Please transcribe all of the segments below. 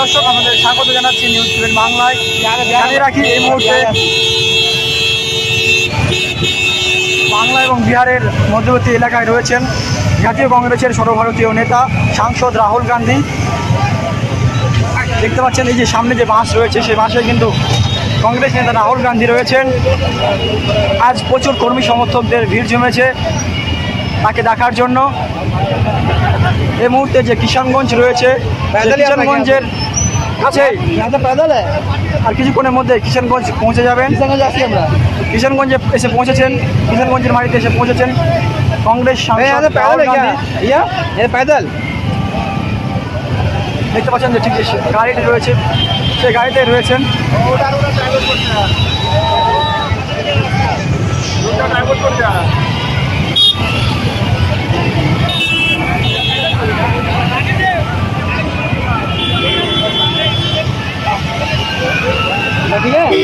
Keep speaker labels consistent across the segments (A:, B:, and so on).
A: দর্শক, আমাদের স্বাগত জানাচ্ছি নিউজ 7 বাংলায়। জানিয়ে রাখি, এই মুহূর্তে বাংলা এবং বিহারের মধ্যবর্তী এলাকায় রয়েছেন জাতীয় কংগ্রেসের সর্বভারতীয় নেতা সাংসদ রাহুল গান্ধী। দেখতে পাচ্ছেন এই যে সামনে যে বাস রয়েছে, সেই বাসে কিন্তু কংগ্রেস নেতা রাহুল গান্ধী রয়েছেন। আজ প্রচুর কর্মী সমর্থকদের ভিড় জমেছে তাকে দেখার জন্য। এই মুহূর্তে যে কিষানগঞ্জ রয়েছে, কিষানগঞ্জের কাছে আর কিছুক্ষণের মধ্যে কিষানগঞ্জ পৌঁছে যাবেন। কিষানগঞ্জে এসে পৌঁছেছেন, কিষানগঞ্জের মাটিতে এসে পৌঁছেছেন কংগ্রেস সাংসদ রাহুল গান্ধী। দেখতে পাচ্ছেন যে ঠিক গাড়িটি রয়েছে, সেই গাড়িতে রয়েছেন। ঠিক আছে,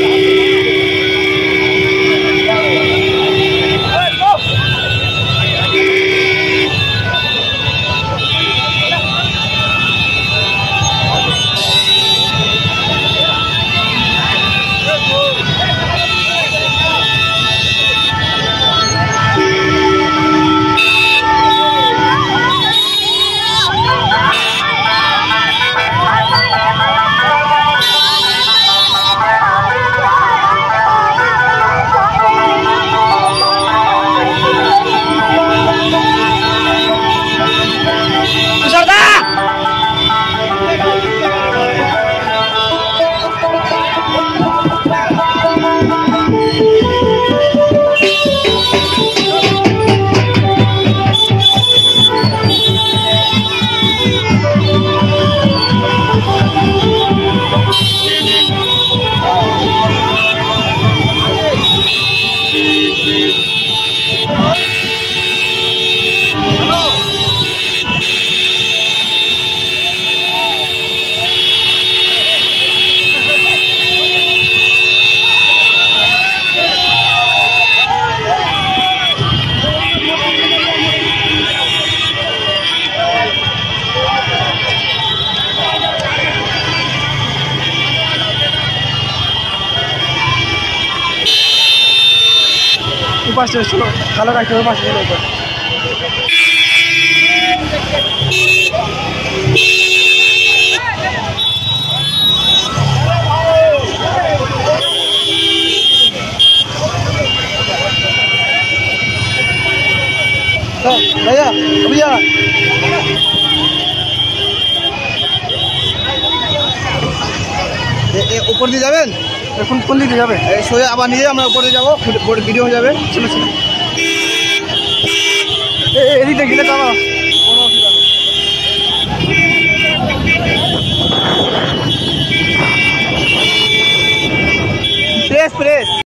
A: পাশে ভালো রাখতে হবে, পাশে भैया भैया ऊपर দিয়ে যাবেন? এখন কোন দিকে যাবে? সোজা আবার নিয়ে আমরা উপরে যাবো, ভিডিও হয়ে যাবে। চলো চলো, এদিকে গেলে তো প্রেস প্রেস